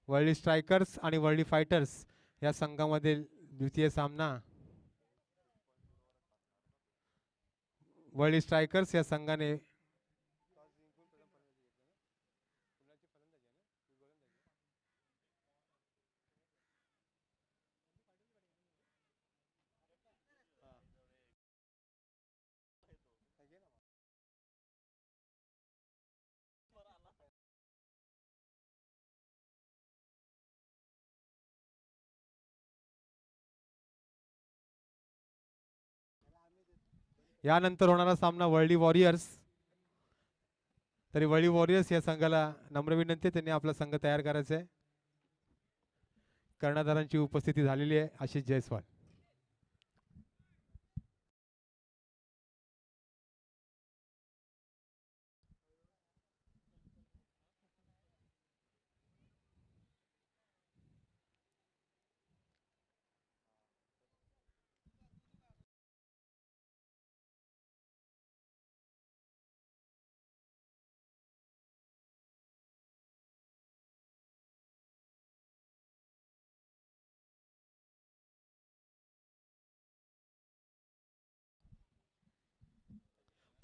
World strikers आणि world fighters या संघामधील द्वितीय सामना. वर्ल्ड स्ट्रायकर्स या संघाने यानंतर होणारा सामना वर्ल्ड वॉरियर्स. तरी वर्ल्ड वॉरियर्स या संघाला नम्र विनंती, त्यांनी आपला संघ तयार करायचा आहे. कर्णधारांची उपस्थिती झालेली आहे. आशिष जयस्वाल.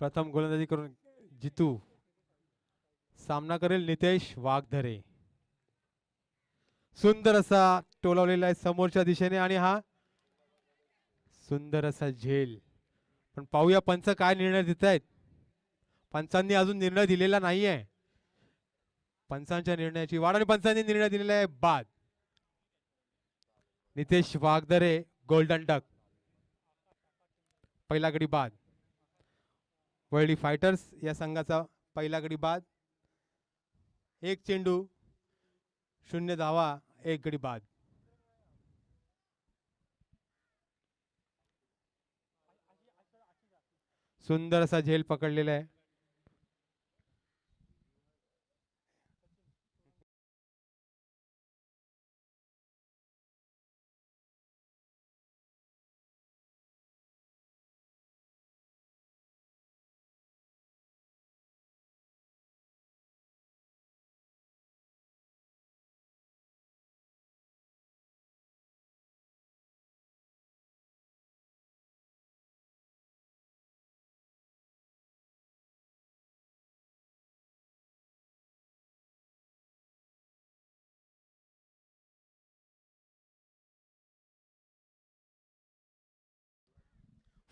प्रथम गोलंदाजी करून जितू सामना करेल नितेश वाघधरे. सुंदर असा टोलावलेला आहे समोरच्या दिशेने आणि हा सुंदर असा झेल. पण पाहूया पंच काय निर्णय देत आहेत. पंचांनी अजून निर्णय दिलेला नाहीये. पंचांच्या निर्णयाची वाढ आणि पंचांनी निर्णय दिलेला आहे बाद. Nitesh Waghdhare golden duck. पहिला गडी बाद. वर्ल्ड फायटर्स या संघाचा पहिला गडी बाद. एक चेंडू 0 धावा 1 गडी बाद. सुंदर असा झेल पकडलेला आहे.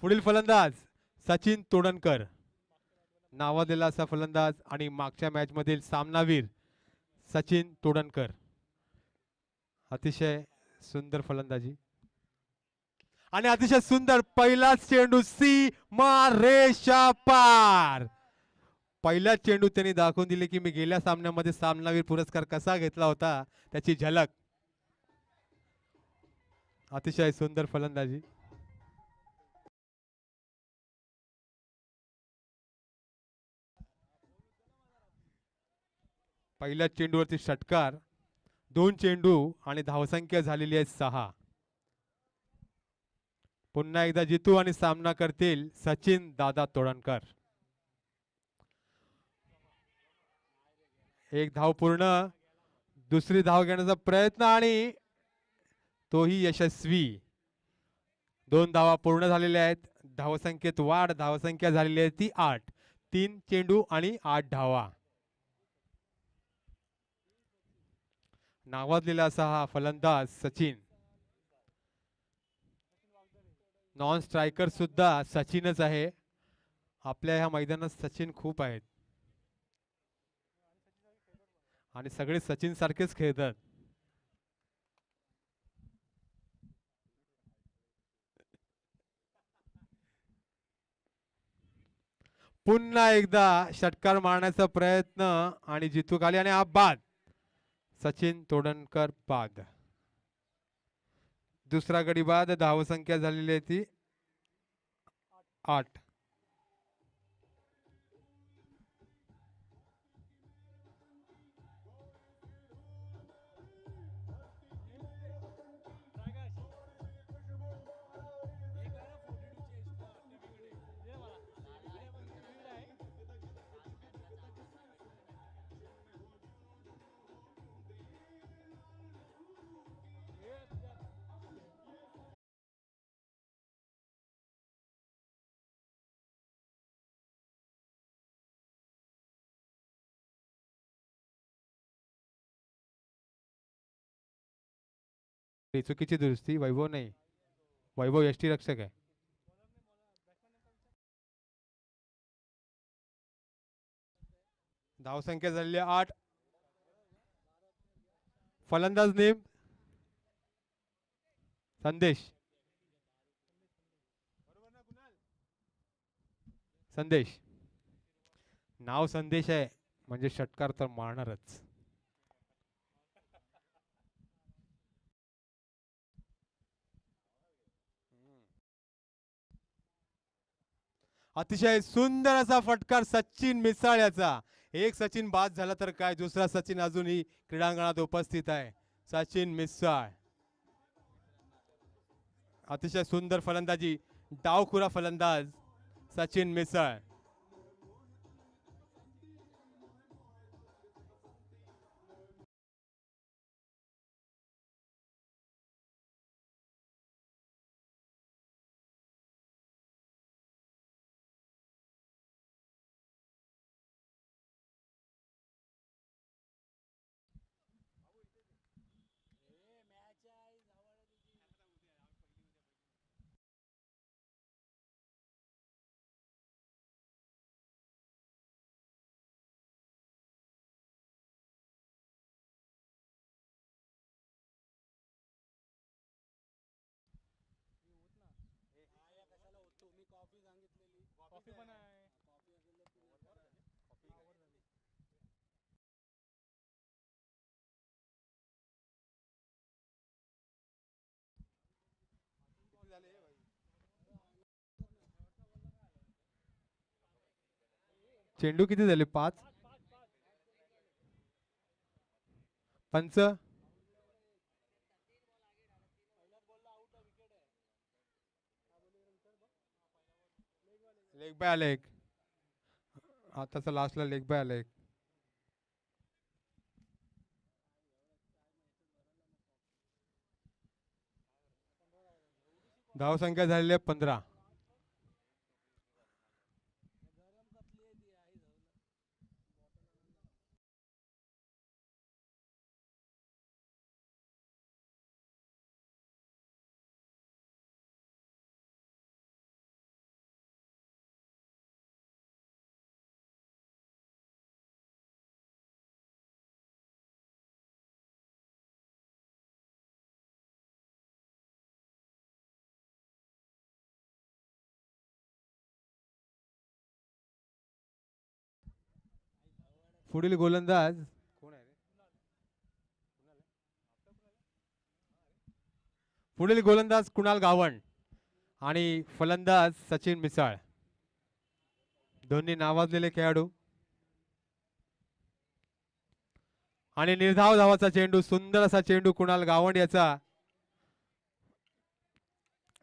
पुढील फलंदाज सचिन तोडणकर, नावाजलेला असा फलंदाज आणि मागच्या मॅच मधील सामनावीर सचिन तोडणकर. अतिशय सुंदर फलंदाजी आणि अतिशय सुंदर पहिलाच चेंडू सीमारेषा पार. पहिला चेंडू त्यांनी दाखवून दिले की मी गेल्या सामन्यामध्ये सामनावीर पुरस्कार कसा घेतला होता त्याची झलक. अतिशय सुंदर फलंदाजी. पहिल्या चेंडूवरती षटकार. 2 चेंडू आणि धावसंख्या झालेली आहे 6. पुन्हा एकदा जितू आणि सामना करतील सचिन दादा तोडणकर. एक धाव पूर्ण. दुसरी धाव घेण्याचा प्रयत्न आणि तोही यशस्वी. 2 धावा पूर्ण झालेल्या आहेत. धावसंख्येत वाढ. धावसंख्या झालेली आहे ती 8. 3 चेंडू आणि 8 धावा. नावाजलेला असा हा फलंदाज सचिन. नॉन स्ट्रायकर सुद्धा सचिनच आहे. आपल्या ह्या मैदानात सचिन खूप आहेत आणि सगळे सचिन सारखेच खेळतात. पुन्हा एकदा षटकार मारण्याचा प्रयत्न आणि जितू खाली आणि हा बाद. सचिन तोडणकर बाद. दुसरा गडी बाद. धावसंख्या झालेली आहे ती 8. चुकीची दुरुस्ती. वैभव नाही, वैभव यष्टीरक्षक आहे. धावसंख्या झालेली आहे 8. फलंदाज नेम संदेश. संदेश, नाव संदेश आहे म्हणजे षटकार तर मारणारच. अतिशय सुंदर असा फटकार सचिन मिसाळ. एक सचिन बाद झाला तर काय, दुसरा सचिन अजूनही क्रीडांगणात उपस्थित आहे. सचिन मिसाळ अतिशय सुंदर फलंदाजी, डावखुरा फलंदाज सचिन मिसाळ. चेंडू किती झाले? 5. पंच. लेग बाय आले एक. आताचा लास्टला लेग बाय आले एक. धावसंख्या झालेली आहे 15. पुढील गोलंदाज कोण आहे रे? पुढील गोलंदाज कुणाल गावंड आणि फलंदाज सचिन मिसाळ. दोन्ही नावाजलेले खेळाडू. आणि निर्धाव धावाचा चेंडू, सुंदर असा चेंडू कुणाल गावंड याचा.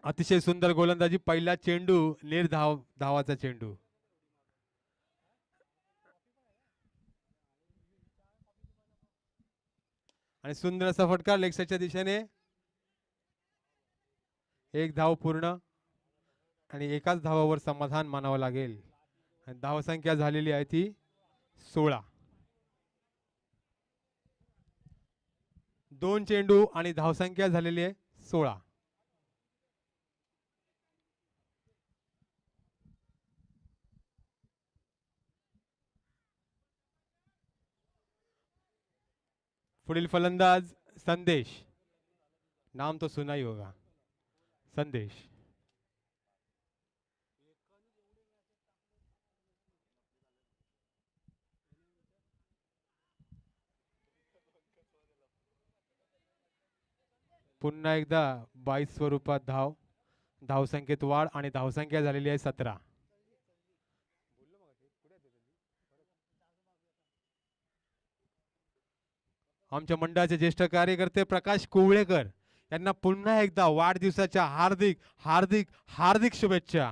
अतिशय सुंदर गोलंदाजी, पहिला चेंडू निर्धाव धावाचा चेंडू. आणि सुंदर असा फटका लेग साईडच्या दिशेने. एक धाव पूर्ण आणि एकाच धावावर समाधान मानावं लागेल. धावसंख्या झालेली आहे ती 16. 2 चेंडू आणि धावसंख्या झालेली आहे 16. पुढील फलंदाज संदेश. नाम तो सुना ही होगा. संदेश. पुन्हा एकदा 22 स्वरूपात धाव. धावसंख्येत वाढ आणि धावसंख्या झालेली आहे 17. आमच्या मंडळाचे ज्येष्ठ कार्यकर्ते प्रकाश कोवळेकर यांना पुन्हा एकदा वाढदिवसाच्या हार्दिक हार्दिक हार्दिक शुभेच्छा.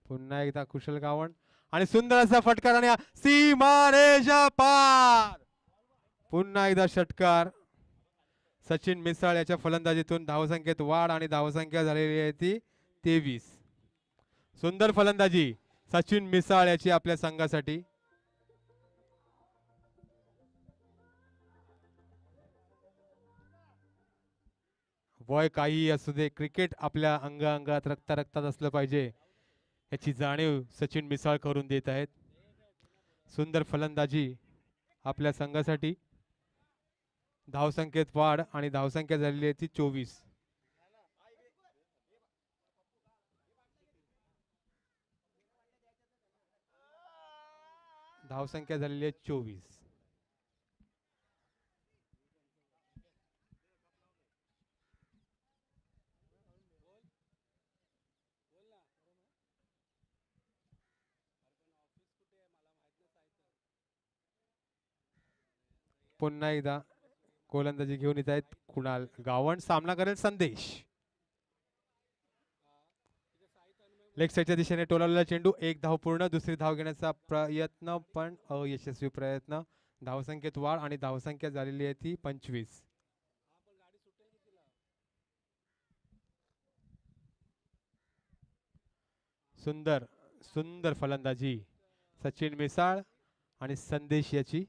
पुन्हा एकदा कुशल गावंड आणि सुंदर असा फटकार आणि सीमारेषा पार. पुन्हा एकदा षटकार. सचिन मिसाळ याच्या फलंदाजीतून धावसंख्येत वाढ आणि धावसंख्या झालेली आहे ती 23. सुंदर फलंदाजी सचिन मिसाळ याची आपल्या संघासाठी. वय काही असू दे, क्रिकेट आपल्या अंगात रक्तात असलं पाहिजे याची जाणीव सचिन मिसाळ करून देत आहेत. सुंदर फलंदाजी आपल्या संघासाठी. धावसंख्येत वाढ आणि धावसंख्या झालेली आहे ती 24. धावसंख्या झालेली आहे 24. पुन्हा एकदा गोलंदाजी घेऊन येत आहेत कुणाल गावंड. सामना करेल संदेश. लेग साईडच्या दिशेने टोलावलेला चेंडू. एक धाव पूर्ण. दुसरी धाव घेण्याचा प्रयत्न पण अयशस्वी प्रयत्न. धावसंख्येत वाढ आणि धावसंख्या झालेली आहे ती 25. सुंदर सुंदर फलंदाजी सचिन मिसाळ आणि संदेश याची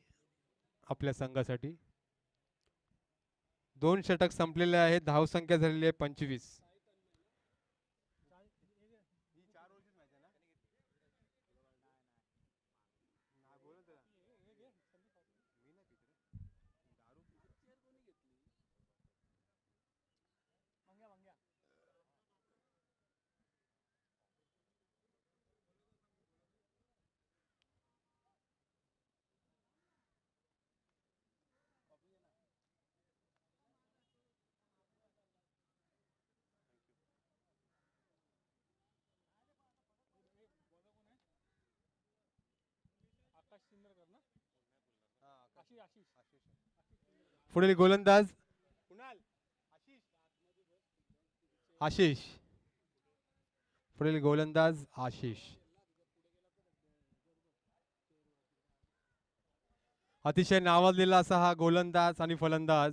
आपल्या संघासाठी. 2 षटक संपलेले आहेत. धावसंख्या झालेली आहे 25. पुढील गोलंदाज आशिष. पुढील गोलंदाज आशिष. अतिशय नावाजलेला असा हा गोलंदाज आणि फलंदाज.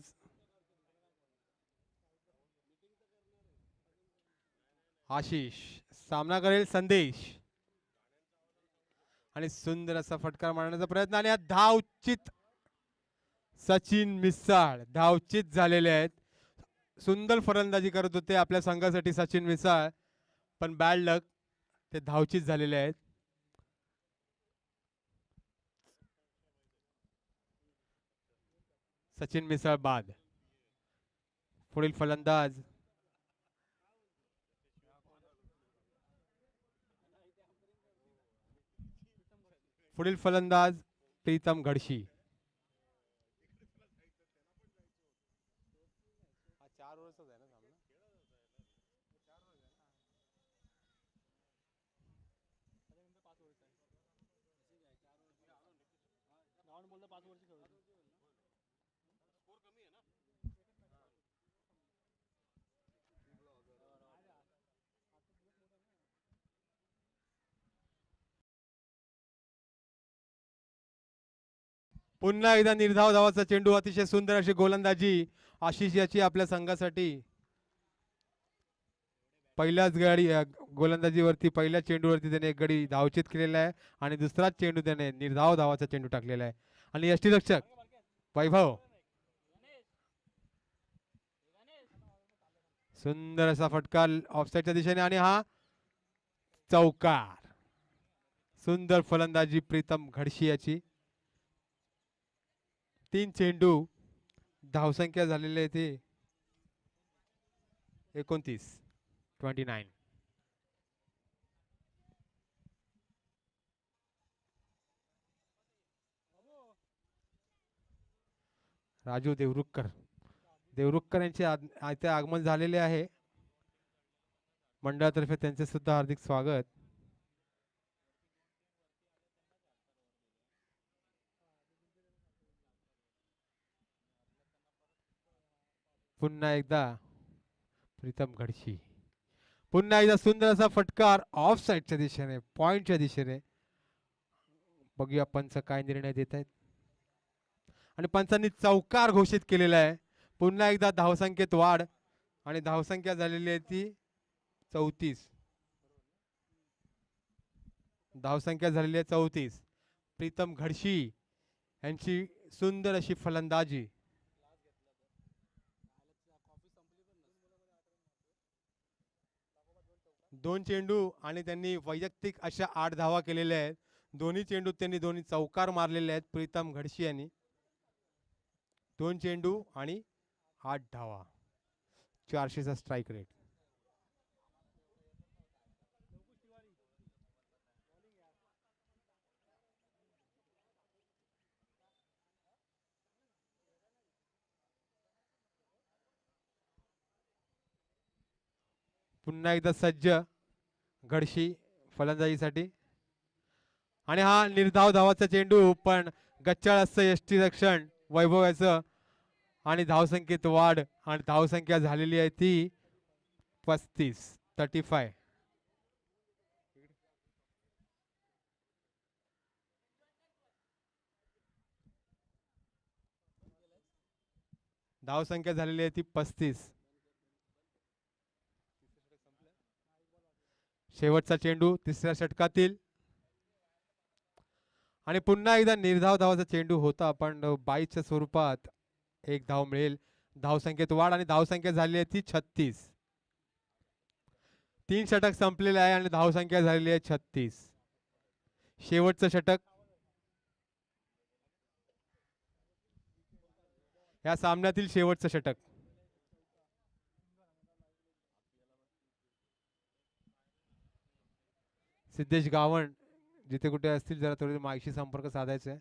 आशिष सामना करेल संदेश. आणि सुंदर असा फटकार मारण्याचा प्रयत्न आणि धावचित सचिन मिसाळ धावचित झालेले आहेत. सुंदर फलंदाजी करत होते आपल्या संघासाठी सचिन मिसाळ, पण बॅड लक ते धावचित झालेले आहेत. सचिन मिसाळ बाद. पुढील फलंदाज प्रीतम घडशी. पुन्हा एकदा निर्धाव धावाचा चेंडू. अतिशय सुंदर अशी गोलंदाजी आशिष याची आपल्या संघासाठी. पहिल्याच गोलंदाजीवरती पहिल्या चेंडूवरती त्याने एक गडी धावचित केलेला आहे आणि दुसराच चेंडू त्याने निर्धाव धावाचा चेंडू टाकलेला आहे. आणि यष्टीरक्षक वैभव. सुंदर असा फटकार ऑफसाईडच्या दिशेने आणि हा चौकार. सुंदर फलंदाजी प्रीतम घडशी याची. 3 चेंडू. धावसंख्या झालेली आहे ते 29. राजू देवरुखकर यांचे इथे आगमन झालेले आहे. मंडळातर्फे त्यांचे सुद्धा हार्दिक स्वागत. पुन्हा एकदा प्रीतम घडशी. पुन्हा एकदा सुंदर असा फटकार ऑफ साईडच्या दिशेने, पॉइंटच्या दिशेने. बघूया पंच काय निर्णय देत आहेत. आणि पंचांनी चौकार घोषित केलेला आहे. पुन्हा एकदा धावसंख्येत वाढ आणि धावसंख्या झालेली आहे ती 34. धावसंख्या झालेली आहे 34. प्रीतम घडशी यांची सुंदर अशी फलंदाजी. दोन चेंडू आणि त्यांनी वैयक्तिक अशा 8 धावा केलेल्या आहेत. दोन्ही चेंडू त्यांनी दोन्ही चौकार मारलेले आहेत प्रीतम घडशी यांनी. 2 चेंडू आणि 8 धावा, 400चा स्ट्राईक रेट. पुन्हा एकदा सज्ज घडशी फलंदाजीसाठी. आणि हा निर्धाव धावाचा चेंडू पण गच्चाळ असं यष्टीरक्षण वैभवाचं. आणि धावसंख्येत वाढ आणि धावसंख्या झालेली आहे ती 35. धावसंख्या झालेली आहे ती 35. शेवटचा चेंडू तिसऱ्या षटकातील. आणि पुन्हा एकदा निर्धाव धावाचा चेंडू होता पण 22च्या स्वरूपात एक धाव मिळेल. धावसंख्येत वाढ आणि धावसंख्या झाली आहे ती 36. 3 षटक संपलेले आहे आणि धावसंख्या झालेली आहे 36. शेवटचं षटक या सामन्यातील शेवटचं षटक. सिद्धेश गावण जिथे कुठे असतील जरा थोडे माझ्याशी संपर्क साधायचा आहे.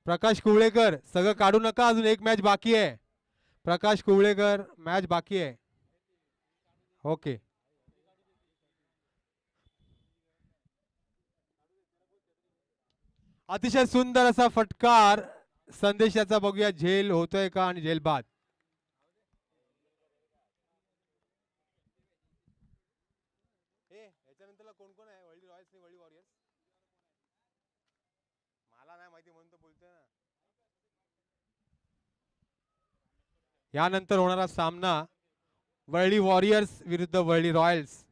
प्रकाश कुवळेकर सगळं काढू नका, अजून एक मॅच बाकी आहे. प्रकाश कुवळेकर मॅच बाकी आहे. ओके. अतिशय सुंदर असा फटकार संदेशाचा. बघूया झेल होतोय का आणि झेल बाद. याच्यानंतर कोण कोण आहे? वर्ल्ड रॉयल्स आणि वर्ल्ड वॉरियर्स. मला नाही माहिती म्हणून तर बोलतोय ना. यानंतर होणारा सामना वर्ल्ड वॉरियर्स विरुद्ध वर्ल्ड रॉयल्स.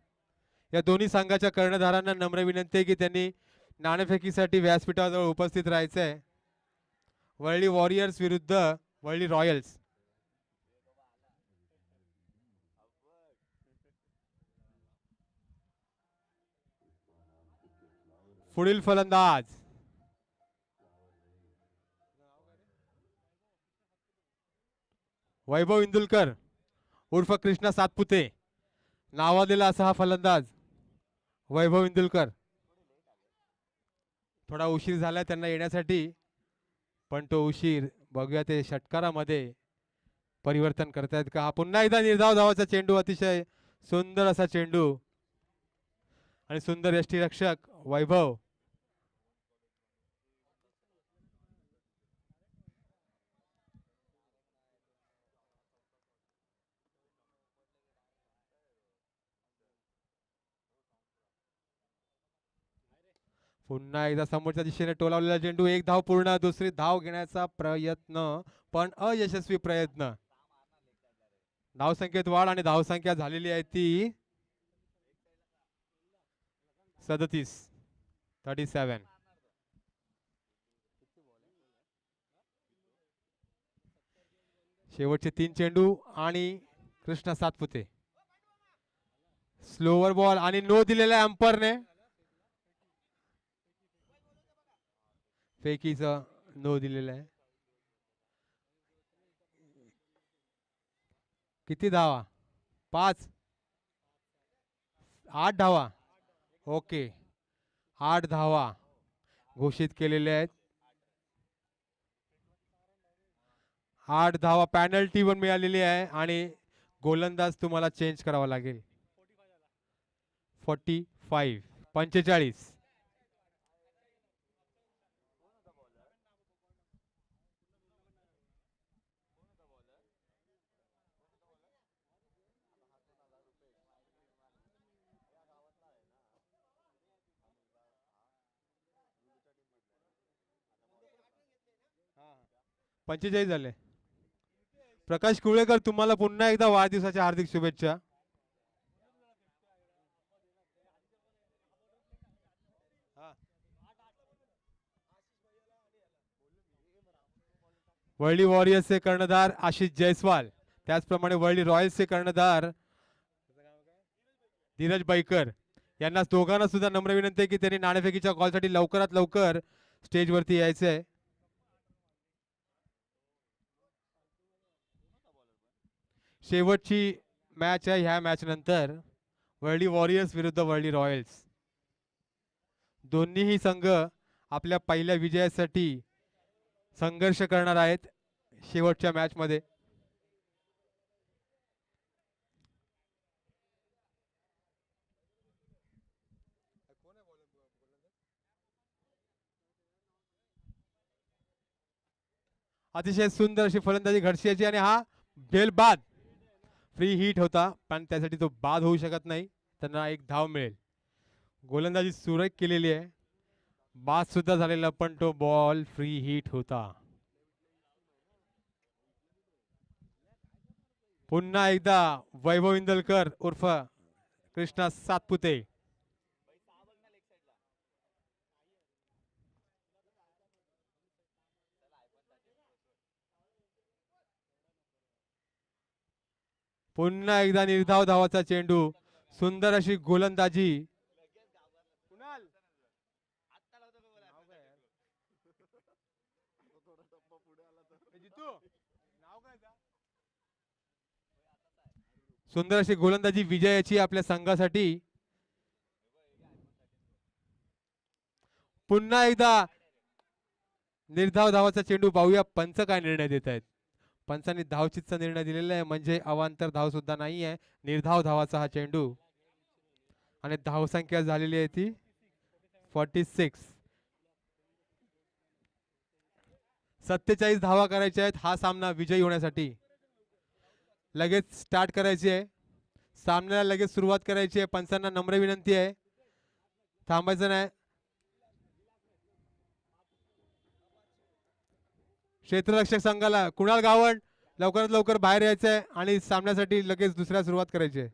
या दोन्ही संघाच्या कर्णधारांना नम्र विनंती आहे की त्यांनी नाणेफेकीसाठी व्यासपीठाजवळ उपस्थित राहायचं आहे. वर्ल्ड वॉरियर्स विरुद्ध वर्ल्ड रॉयल्स. पुढील फलंदाज वैभव इंदुलकर उर्फ कृष्णा सातपुते नावाजलेला असा हा फलंदाज वैभव इंदुलकर. थोडा उशीर झाला त्यांना येण्यासाठी पण तो उशीर बघूया ते षटकारामध्ये परिवर्तन करतायत का. पुन्हा एकदा निर्धाव धावाचा चेंडू, अतिशय सुंदर असा चेंडू आणि सुंदर यष्टीरक्षक वैभव. पुन्हा एकदा समोरच्या दिशेने टोलावलेला चेंडू. एक धाव पूर्ण, दुसरी धाव घेण्याचा प्रयत्न पण अयशस्वी प्रयत्न. धावसंख्येत वाढ आणि धावसंख्या झालेली आहे ती 37. शेवटचे 3 चेंडू आणि कृष्णा सातपुते. स्लोवर बॉल आणि नो दिलेला अंपरने. फेकीचं नो दिलेलं आहे. किती धावा? 5, 8 धावा. ओके, 8 धावा घोषित केलेले आहेत. 8 धावा पॅनल्टी पण मिळालेली आहे आणि गोलंदाज तुम्हाला चेंज करावा लागेल. 45 45. पंचेचाळीस झाले. प्रकाश कुळेकर तुम्हाला पुन्हा एकदा वाढदिवसाच्या हार्दिक शुभेच्छा. वर्ली वॉरियर्सचे कर्णधार आशिष जयस्वाल, त्याचप्रमाणे वर्ली रॉयल्सचे कर्णधार धीरज बैकर यांना दोघांना सुद्धा नम्र विनंती आहे की त्यांनी नाणेफेकीच्या कॉलसाठी लवकरात लवकर स्टेजवरती यायचे आहे. शेवटची मॅच आहे ह्या मॅच नंतर वर्ली वॉरियर्स विरुद्ध वर्ली रॉयल्स. दोन्हीही संघ आपल्या पहिल्या विजयासाठी संघर्ष करणार आहेत शेवटच्या मॅच मध्ये. अतिशय सुंदर अशी फलंदाजी घडशीची आणि हा बेल बाद फ्री हिट होता पण त्यासाठी तो बाद होऊ शकत नाही. त्यांना एक धाव मिळेल. गोलंदाजी सुरेख केलेली आहे. बाद सुद्धा झालेला पण तो बॉल फ्री हिट होता. पुन्हा एकदा वैभव इंदलकर उर्फ कृष्णा सातपुते. पुन्हा एकदा निर्धाव धावाचा चेंडू. सुंदर अशी गोलंदाजी. सुंदर अशी गोलंदाजी विजयाची आपल्या संघासाठी. पुन्हा एकदा निर्धाव धावाचा चेंडू. पाहूया पंच काय निर्णय देत आहेत. पंचांनी धावचीतचा निर्णय दिलेला आहे म्हणजे अवांतर धाव सुद्धा नाही आहे. निर्धाव धावाचा हा चेंडू आणि धावसंख्या झालेली आहे ती 46. 47 धावा करायच्या आहेत हा सामना विजयी होण्यासाठी. लगेच स्टार्ट करायची आहे सामन्याला. लगेच सुरुवात करायची आहे. पंचांना नम्र विनंती आहे थांबायचं नाही. क्षेत्ररक्षक संघाला कुणाल गावंड लवकरात लवकर बाहेर यायचं आहे आणि सामन्यासाठी लगेच दुसऱ्या सुरुवात करायची आहे.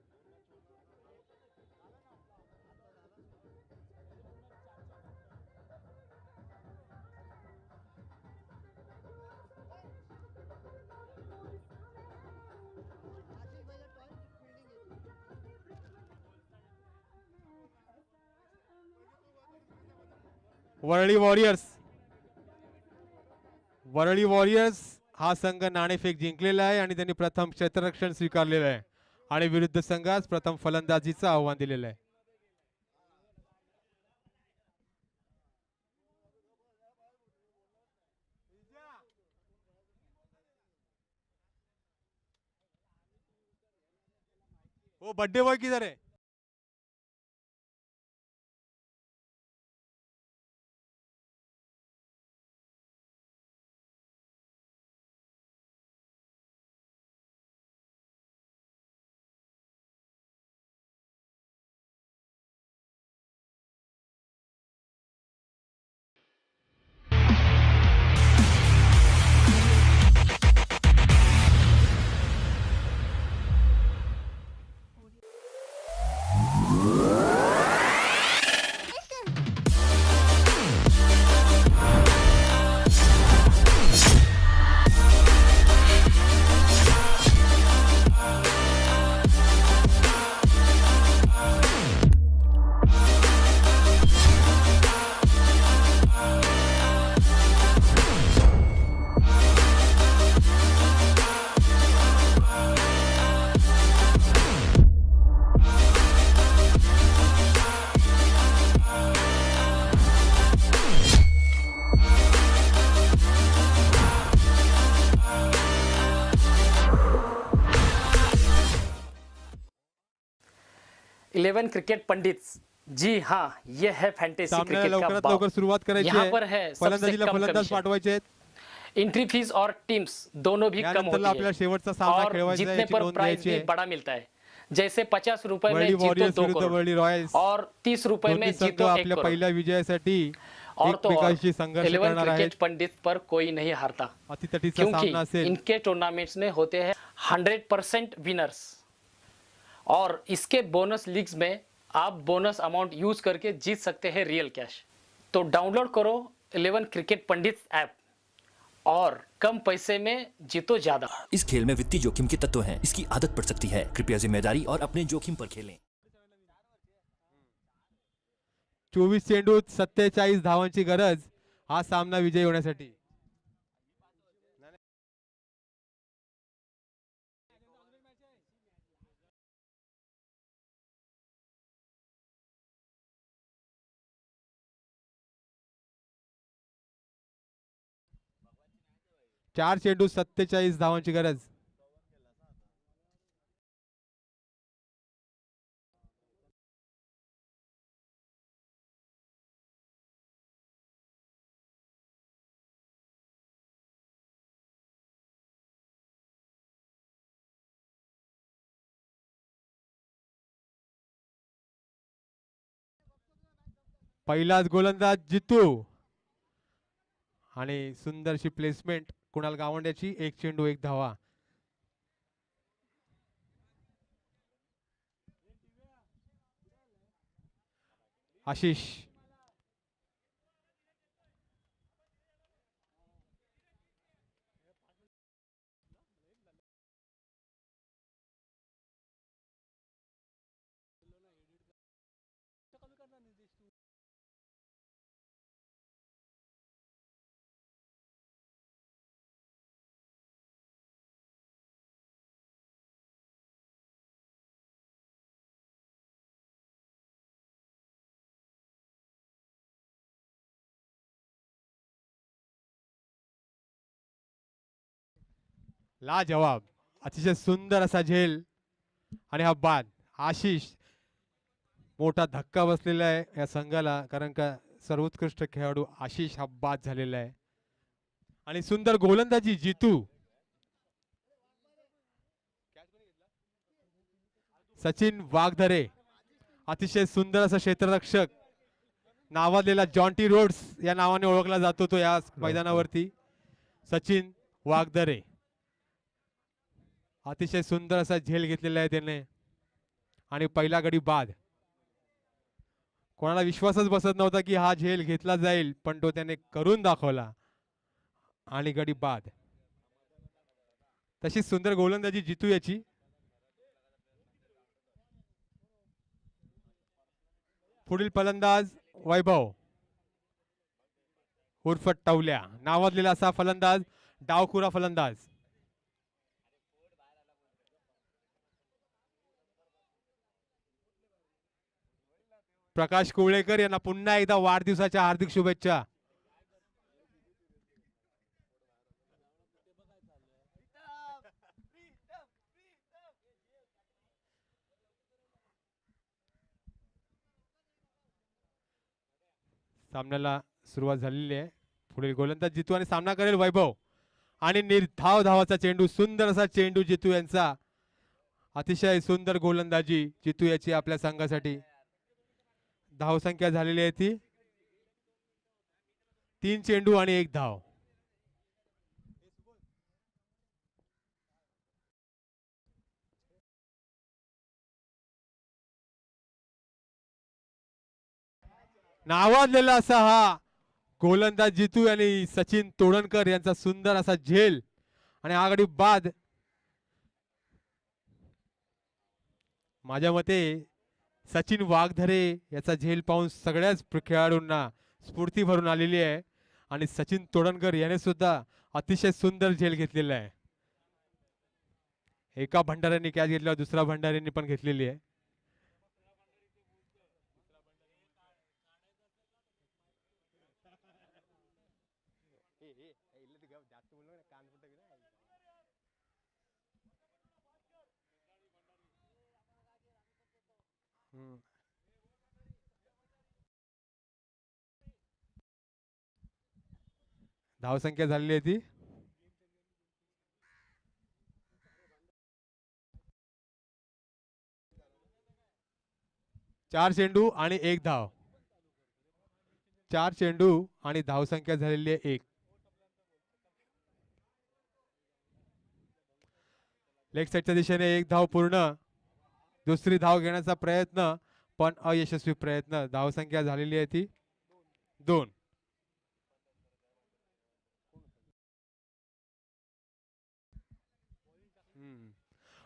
वरळी वॉरियर्स हा संघ नाणेफेक जिंकलेला आहे आणि त्यांनी प्रथम क्षेत्ररक्षण स्वीकारलेलं आहे आणि विरुद्ध संघास प्रथम फलंदाजीचं आव्हान दिलेलं आहे. वो बर्थडे बॉय किधर है? 11 क्रिकेट पंडित्स। जी हाँ, ये है फैंटेसी सामन्याला क्रिकेट का लवकरात बाप। लवकर सुरुवात करायची यहाँ आहे. पर है सबसे फलंदाजीला कम फलंदाज कमीशन, पाठवायचे आहेत. एंट्री फीस और टीम्स दोनों भी कम यानंतरला होती आपल्याला है शेवटचा सामना और खेळवायचा आहे जीतने याची पर नोंद प्राइज घ्यायची भी आहे. बड़ा मिलता है। जैसे 50 रुपए वर्ल्डी में जीतो वॉरियर्स 2 विरुद्ध करोड़ वर्ल्डी रॉयल्स. और 30 रुपए में दोन्ही संघ जीतो 1 आपल्या करोड़। पहिल्या विजयासाठी और तो और एकमेकांशी संघर्ष 11 करणार आहेत. क्रिकेट पंडित पर कोई नहीं हारता, अतितटीचा क्योंकि सामना असेल. इनके टूर्नामेंट्स में होते हैं 100% विनर्स और इसके बोनस लीग्स में आप बोनस अमाउंट यूज करके जीत सकते हैं रियल कैश। तो डाउनलोड करो 11 क्रिकेट पंडित ऐप और कम पैसे में जीतो ज्यादा। इस खेल में वित्तीय जोखिम के तत्व हैं, इसकी आदत पड़ सकती है। कृपया जिम्मेदारी और अपने जोखिम पर खेलें। 24 चेंडूत 47 धावांची गरज हा सामना विजयी होण्यासाठी. चार चेंडू 47 धावांची गरज. पहिलाच गोलंदाज जितू आणि सुंदरशी प्लेसमेंट कुणाल गावंड्याची. एक चेंडू एक धावा. आशिष लाजवाब. अतिशय सुंदर असा झेल आणि हा बाद. आशिष मोठा धक्का बसलेला आहे या संघाला, कारण का सर्वोत्कृष्ट खेळाडू आशिष हा बाद झालेला आहे. आणि सुंदर गोलंदाजी जितू. सचिन वाघधरे अतिशय सुंदर असा क्षेत्ररक्षक, नावाजलेला जॉन्टी रोड्स या नावाने ओळखला जातो तो या मैदानावरती. सचिन वाघधरे अतिशय सुंदर असा झेल घेतलेला आहे त्याने आणि पहिला गडी बाद. कोणाला विश्वासच बसत नव्हता की हा झेल घेतला जाईल, पण तो त्याने करून दाखवला आणि गडी बाद. तशी सुंदर गोलंदाजी जितू याची. पुढील फलंदाज वैभव उर्फ टवल्या, नावाजलेला असा फलंदाज, डावखुरा फलंदाज. प्रकाश कुवळेकर यांना पुन्हा एकदा वाढदिवसाच्या हार्दिक शुभेच्छा. सामन्याला सुरुवात झालेली आहे. पुढील गोलंदाज जितू आणि सामना करेल वैभव. आणि निर्धाव धावाचा चेंडू, सुंदर असा चेंडू जितू यांचा. अतिशय सुंदर गोलंदाजी जितू याची आपल्या संघासाठी. धावसंख्या झालेली आहे ती 3 चेंडू आणि 1 धाव. नावाजलेला असा हा गोलंदाज जितू आणि सचिन तोडणकर यांचा सुंदर असा झेल आणि आघाडी बाद. माझ्या मते सचिन वाघधरे याचा झेल पाहून सगळ्याच खेळाडूंना स्फूर्ती भरून आलेली आहे आणि सचिन तोडणकर याने सुद्धा अतिशय सुंदर झेल घेतलेला आहे. एका भंडाऱ्यांनी कॅच घेतल्यावर दुसरा भंडाऱ्यांनी पण घेतलेली आहे. धावसंख्या झालेली आहे ती 4 चेंडू आणि 1 धाव. 4 चेंडू आणि धावसंख्या झालेली आहे 1. लेग साईडच्या दिशेने 1 धाव पूर्ण. दुसरी धाव घेण्याचा प्रयत्न पण अयशस्वी प्रयत्न. धावसंख्या झालेली आहे ती 2.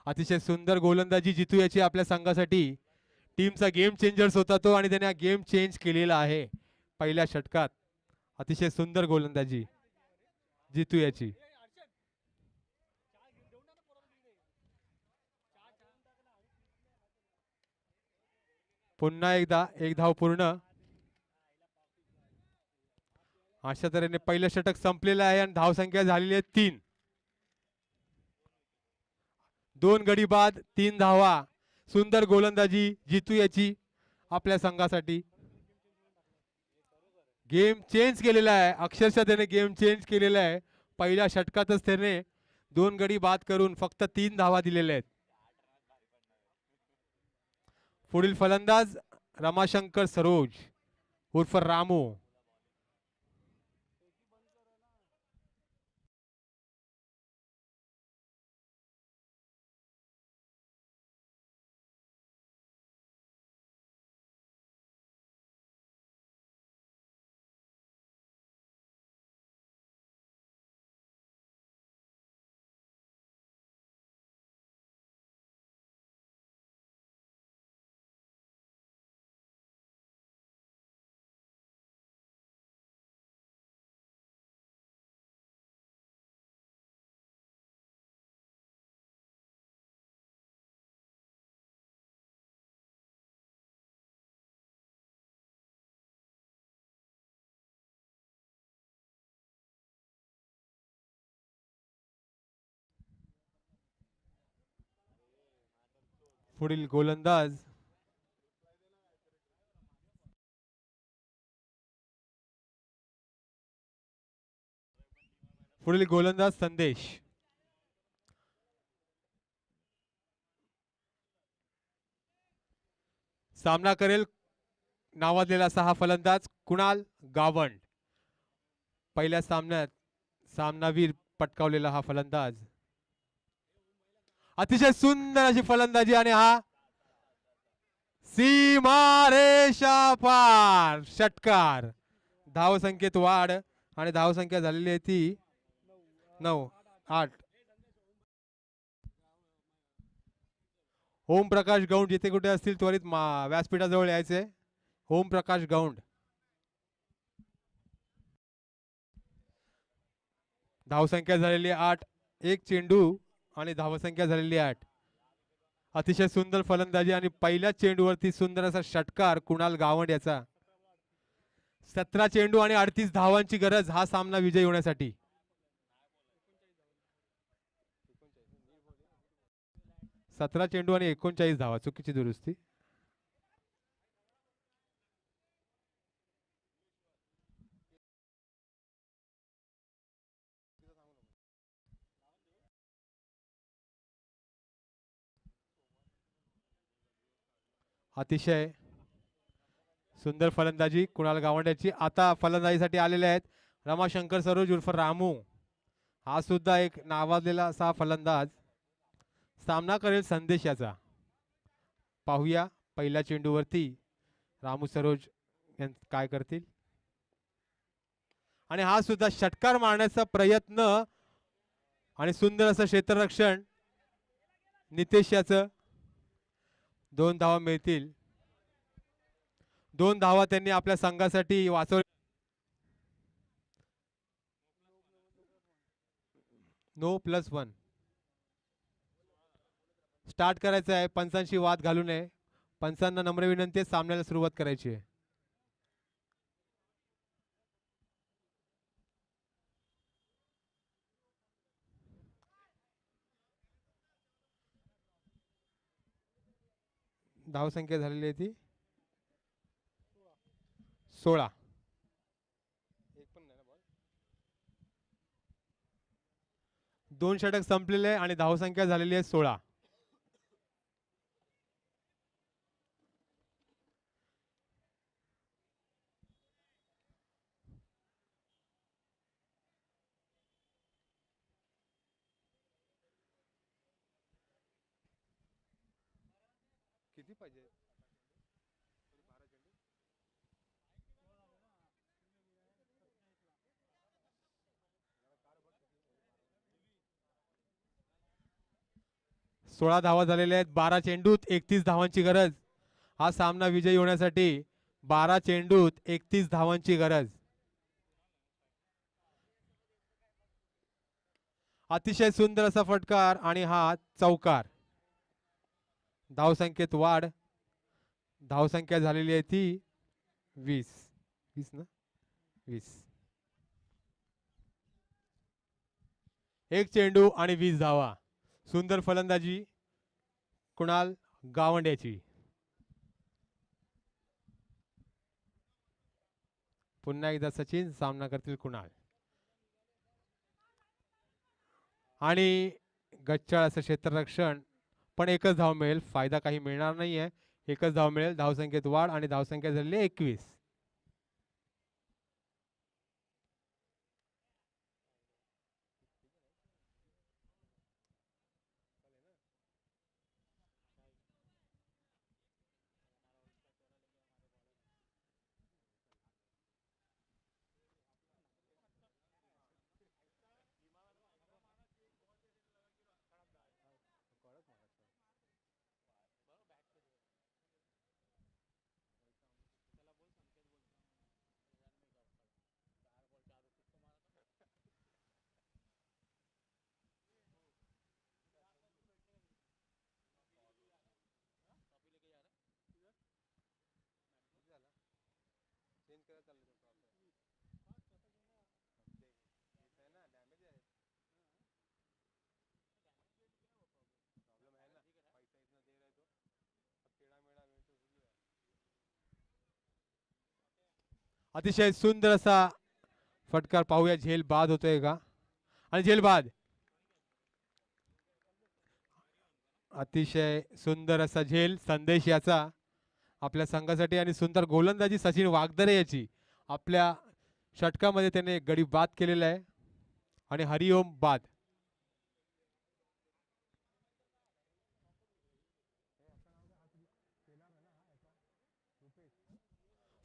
अतिशय सुंदर गोलंदाजी जितू याची आपल्या संघासाठी. टीमचा गेम चेंजर्स होता तो आणि त्याने गेम चेंज केलेला आहे पहिल्या षटकात. अतिशय सुंदर गोलंदाजी जितू याची. पुन्हा एकदा 1 धाव पूर्ण. अशा तऱ्हेने पहिलं षटक संपलेलं आहे आणि धावसंख्या झालेली आहे 3. 2 गडी बाद 3 धावा. सुंदर गोलंदाजी जितू याची आपल्या संघासाठी. गेम चेंज केलेला आहे. अक्षरशः त्याने गेम चेंज केलेला आहे. पहिल्या षटकातच त्याने 2 गडी बाद करून फक्त 3 धावा दिलेल्या आहेत. पुढील फलंदाज रमाशंकर सरोज उर्फ रामू. पुढील गोलंदाज संदेश. सामना करेल नावाजलेला असा हा फलंदाज कुणाल गावंड. पहिल्या सामन्यात सामनावीर पटकावलेला हा फलंदाज. अतिशय सुंदर अशी फलंदाजी आणि हा सीमारेषा पार षटकार. धावसंख्येत वाढ आणि धावसंख्या झालेली आहे ती 9 8. ओम प्रकाश गौंड जिथे कुठे असतील त्वरित व्यासपीठाजवळ यायचे. ओम प्रकाश गौंड. धावसंख्या झालेली 8. 1 चेंडू आणि धावसंख्या झालेली 8. अतिशय सुंदर फलंदाजी आणि पहिल्या चेंडूवरती सुंदर असा षटकार कुणाल गावंड याचा. 17 चेंडू आणि 38 धावांची गरज हा सामना विजयी होण्यासाठी. सतरा चेंडू आणि 39 धावा. चुकीची दुरुस्ती. अतिशय सुंदर फलंदाजी कुणाल गावंड याची. आता फलंदाजीसाठी आलेले आहेत रमाशंकर सरोज उर्फ रामू. हा सुद्धा एक नावाजलेला असा फलंदाज. सामना करेल संदेश याचा. पाहूया पहिल्या चेंडूवरती रामू सरोज काय करतील. आणि हा सुद्धा षटकार मारण्याचा प्रयत्न आणि सुंदर असं क्षेत्ररक्षण नितेश याचं. 2 धावा मिळतील. 2 धावा त्यांनी आपल्या संघासाठी वाचवल्या. नो +1. स्टार्ट करायचं आहे. पंचांशी वाद घालू नये. पंचांना नम्र विनंती आहे सामन्याला सुरुवात करायची आहे. धावसंख्या झालेली आहे ती 16. 2 षटक संपलेले आहे आणि धावसंख्या झालेली आहे 16. किती पाहिजे? 16 धावा झालेल्या आहेत. 12 चेंडूत 31 धावांची गरज. हा सामना विजयी होण्यासाठी 12 चेंडूत 31 धावांची गरज. अतिशय सुंदर असा फटकार आणि हा चौकार. धावसंख्येत वाढ. धावसंख्या झालेली आहे ती 20. 20 ना 20. एक चेंडू आणि 20 धावा. सुंदर फलंदाजी कुणाल गावंड्याची. पुन्हा एकदा सचिन, सामना करतील कुणाल. आणि गच्चाळ असं क्षेत्ररक्षण, पण एकच धाव मिळेल. फायदा काही मिळणार नाहीये. एकच धाव मिळेल. धावसंख्येत वाढ आणि धावसंख्या झालेली 21. अतिशय सुंदर असा फटकार. पाहूया झेल बाद होतोय का. आणि झेल बाद. अतिशय सुंदर असा झेल संदेश याचा आपल्या संघासाठी. आणि सुंदर गोलंदाजी सचिन वागदरे याची. आपल्या षटकामध्ये त्याने गडी बाद केलेला आहे. आणि हरिओम बाद.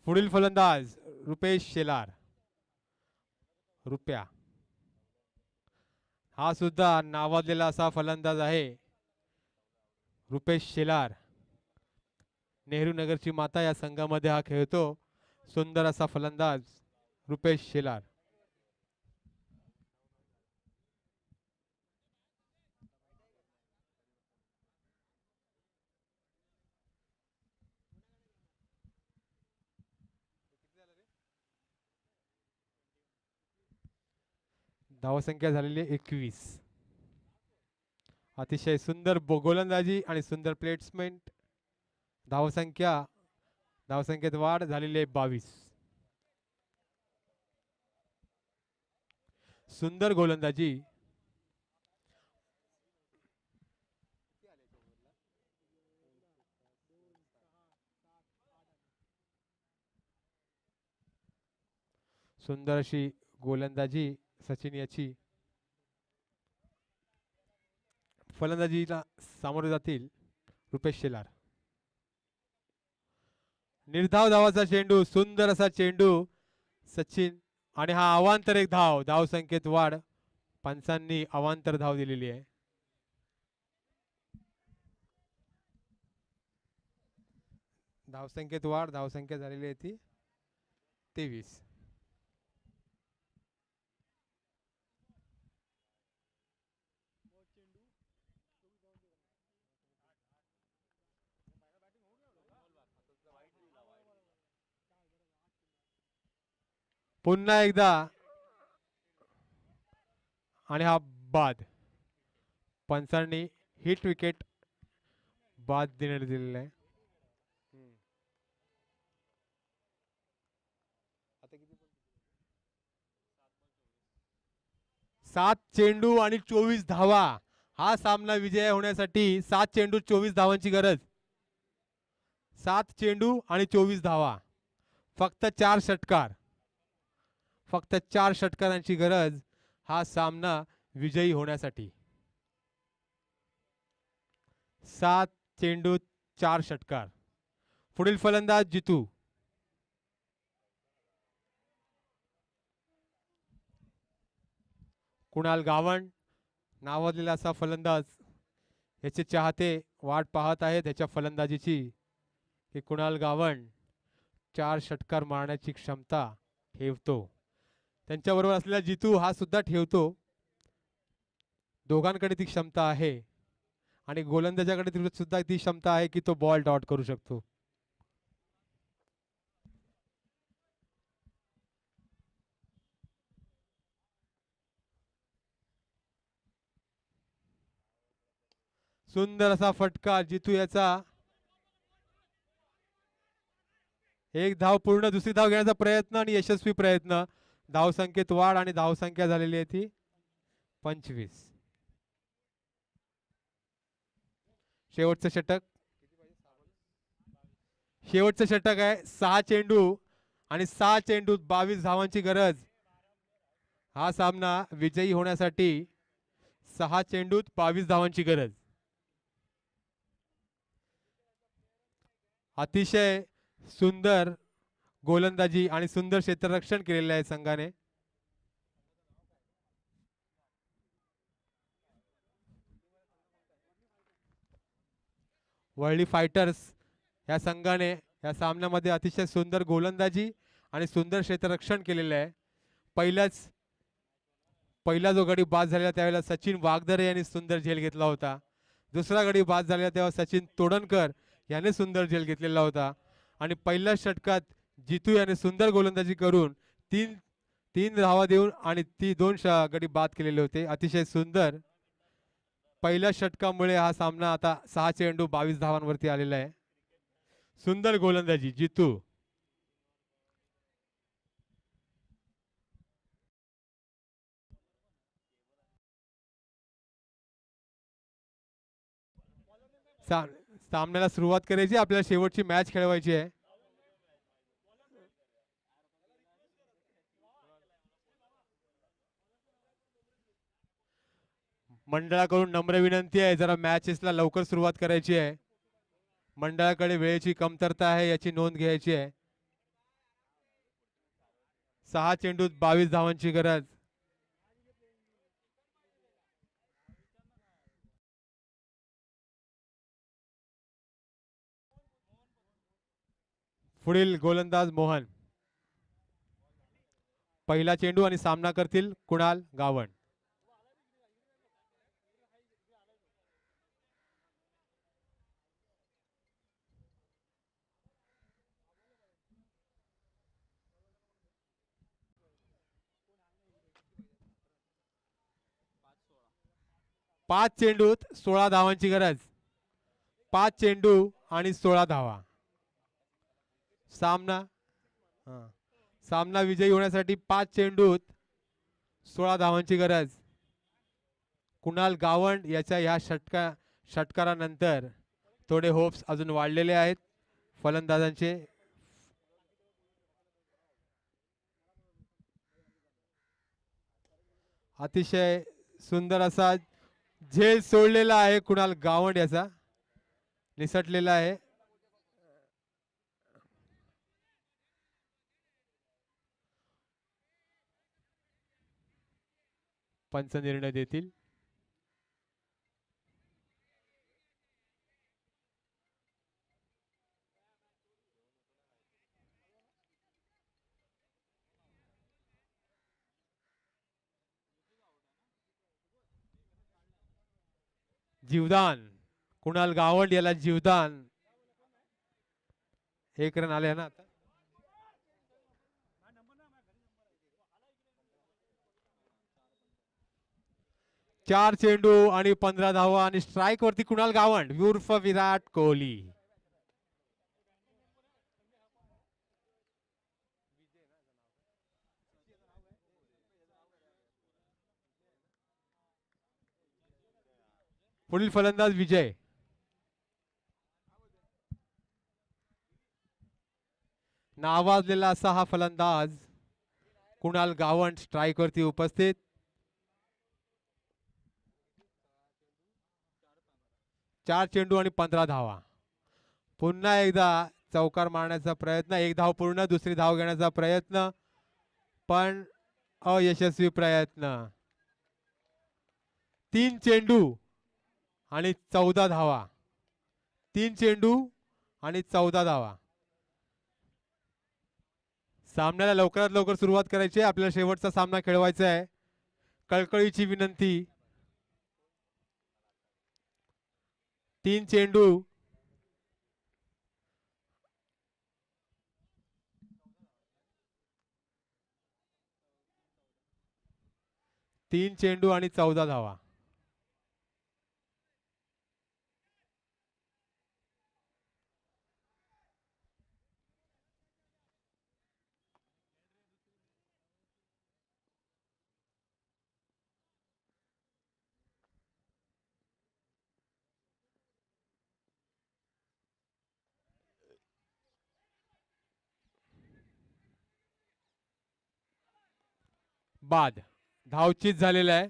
पुढील फलंदाज रुपेश शेलार. रुप्या हा सुद्धा नावाजलेला असा फलंदाज आहे. रुपेश शेलार. नेहरू नगरची माता या संघामध्ये हा खेळतो. सुंदर असा फलंदाज रुपेश शेलार. धावसंख्या झालेली 21. अतिशय सुंदर गोलंदाजी आणि सुंदर प्लेसमेंट. धावसंख्येत वाढ झालेली आहे 22. सुंदर गोलंदाजी. सुंदर अशी गोलंदाजी सचिन याची. फलंदाजीला सामोरे जातील रुपेश शेलार. निर्धाव धावाचा चेंडू. सुंदर असा चेंडू सचिन. आणि हा अवांतर एक धाव. धावसंख्येत वाढ. पंचांनी अवांतर धाव दिलेली आहे. धावसंख्येत वाढ. धावसंख्या झालेली आहे ती 23. पुन्हा एकदा. आणि हा बाद. पंचांनी हिट विकेट बाद देण्यात दिलेला आहे. 7 चेंडू आणि 24 धावा. हा सामना विजय होण्यासाठी 7 चेंडू 24 धावांची गरज. 7 चेंडू आणि 24 धावा. फक्त 4 षटकार. फक्त 4 षटकारांची गरज हा सामना विजयी होण्यासाठी. 7 चेंडू 4 षटकार. पुढील फलंदाज जितू. कुणाल गावंड नावाजलेला असा फलंदाज. याचे चाहते वाट पाहत आहेत त्याच्या फलंदाजीची की कुणाल गावंड 4 षटकार मारण्याची क्षमता ठेवतो. त्यांच्याबरोबर असलेला जितू हा सुद्धा ठेवतो. दोघांकडे ती क्षमता आहे आणि गोलंदाजाकडे सुद्धा ती क्षमता आहे की तो बॉल डॉट करू शकतो. सुंदर असा फटका जितू याचा. एक धाव पूर्ण. दुसरी धाव घेण्याचा प्रयत्न आणि यशस्वी प्रयत्न. धावसंख्येत वाढ आणि धावसंख्या झालेली आहे ती 25. शेवटचं षटक. शेवटचं षटक आहे. 6 चेंडू आणि 6 चेंडूत 22 धावांची गरज. हा सामना विजयी होण्यासाठी 6 चेंडूत 22 धावांची गरज. अतिशय सुंदर गोलंदाजी आणि सुंदर क्षेत्ररक्षण केलेले आहे संघाने. वर्ल्डी फायटर्स या संघाने या सामन्यामध्ये अतिशय सुंदर गोलंदाजी आणि सुंदर क्षेत्ररक्षण केलेले आहे. पहिला जो गडी बाद झालेला त्यावेळेला सचिन वागदरे यांनी सुंदर झेल घेतला होता. दुसरा गडी बाद झालेला तेव्हा सचिन तोडणकर याने सुंदर झेल घेतलेला होता. आणि पहिल्या षटकात जितू याने सुंदर गोलंदाजी करून तीन धावा देऊन आणि ती 2 गडी बाद केलेले होते. अतिशय सुंदर पहिल्या षटकामुळे हा सामना आता 6 चेंडू 22 धावांवरती आलेला आहे. सुंदर गोलंदाजी जितू. सामन्याला सुरुवात करायची. आपल्याला शेवटची मॅच खेळवायची आहे. मंडळाकडून नम्र विनंती आहे जरा मॅचेसला लवकर सुरुवात करायची आहे. मंडळाकडे वेळेची कमतरता आहे याची नोंद घ्यायची आहे. 6 चेंडूत 22 धावांची गरज. पुढील गोलंदाज मोहन. पहिला चेंडू आणि सामना करतील कुणाल गावंड. पाच चेंडूत 16 धावांची गरज. 5 चेंडू आणि 16 धावा. सामना विजयी होण्यासाठी 5 चेंडूत 16 धावांची गरज. कुणाल गावंड याच्या या षटकारानंतर थोडे होप्स अजून वाढलेले आहेत फलंदाजांचे. अतिशय सुंदर असा झेल सोडलेला आहे कुणाल गावंड याचा. निसटलेला आहे. पंच निर्णय देतील. जीवदान. कुणाल गावंड याला जीवदान. 1 रन आले ना आता. चार चेंडू आणि 15 धावा आणि स्ट्राइक वरती कुणाल गावंड उर्फ विराट कोहली. पुढील फलंदाज विजय. नावाजलेला असा हा फलंदाज कुणाल गावंड स्ट्राइक वरती उपस्थित. चार चेंडू आणि 15 धावा. पुन्हा एकदा चौकार मारण्याचा प्रयत्न. एक धाव पूर्ण, दुसरी धाव घेण्याचा प्रयत्न पण अयशस्वी प्रयत्न. 3 चेंडू आणि 14 धावा. 3 चेंडू आणि 14 धावा. सामन्याला लवकरात लवकर सुरुवात करायची आहे. आपल्याला शेवटचा सामना खेळवायचा आहे. कळकळीची विनंती. 3 चेंडू 3 चेंडू आणि 14 धावा. बाद. धावचीत झालेला आहे.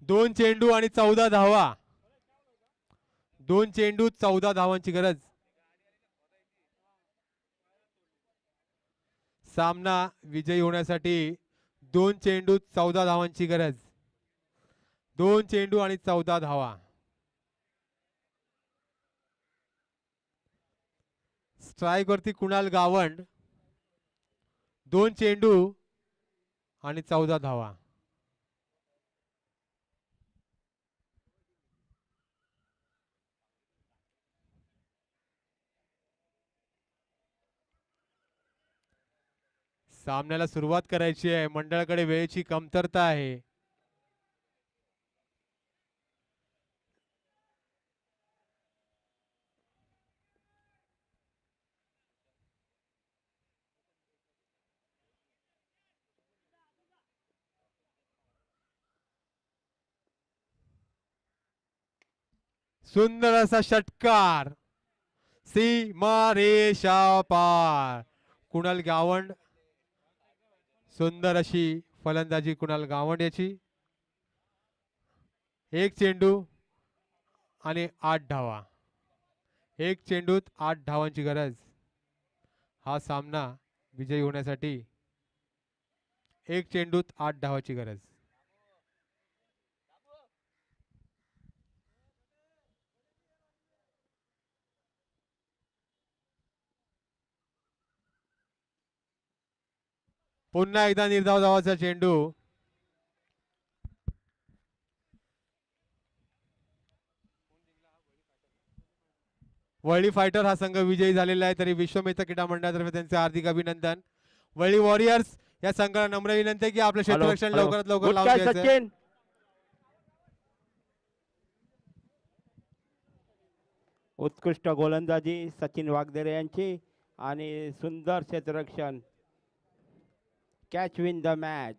दोन चेंडू आणि 14 धावा. 2 चेंडू 14 धावांची गरज. सामना विजयी होण्यासाठी 2 चेंडू 14 धावांची गरज. 2 चेंडू आणि 14 धावा. स्ट्राइक वरती कुणाल गावंड. 2 चेंडू आणि 14 धावा. सामन्याला सुरुवात करायची आहे. मंडळाकडे वेळेची कमतरता आहे. सुंदर असा षटकार. सीमारेषा पार. कुणाल गावंड. सुंदर अशी फलंदाजी कुणाल गावंड याची. 1 चेंडू आणि 8 धावा. 1 चेंडूत 8 धावांची गरज. हा सामना विजयी होण्यासाठी 1 चेंडूत 8 धावाची गरज. पुन्हा एकदा निर्धाव धावाचा चेंडू. वळी फायटर हा संघ विजयी झालेला आहे. तरी विश्वमित्र क्रीडा मंडळातर्फे त्यांचे हार्दिक अभिनंदन. वळी वॉरियर्स या संघाला नम्र विनंती आहे की आपलं क्षेत्ररक्षण लवकरात लवकर लावून द्यायचं. उत्कृष्ट गोलंदाजी सचिन वागदेरे यांची आणि सुंदर क्षेत्ररक्षण. Catch win the match.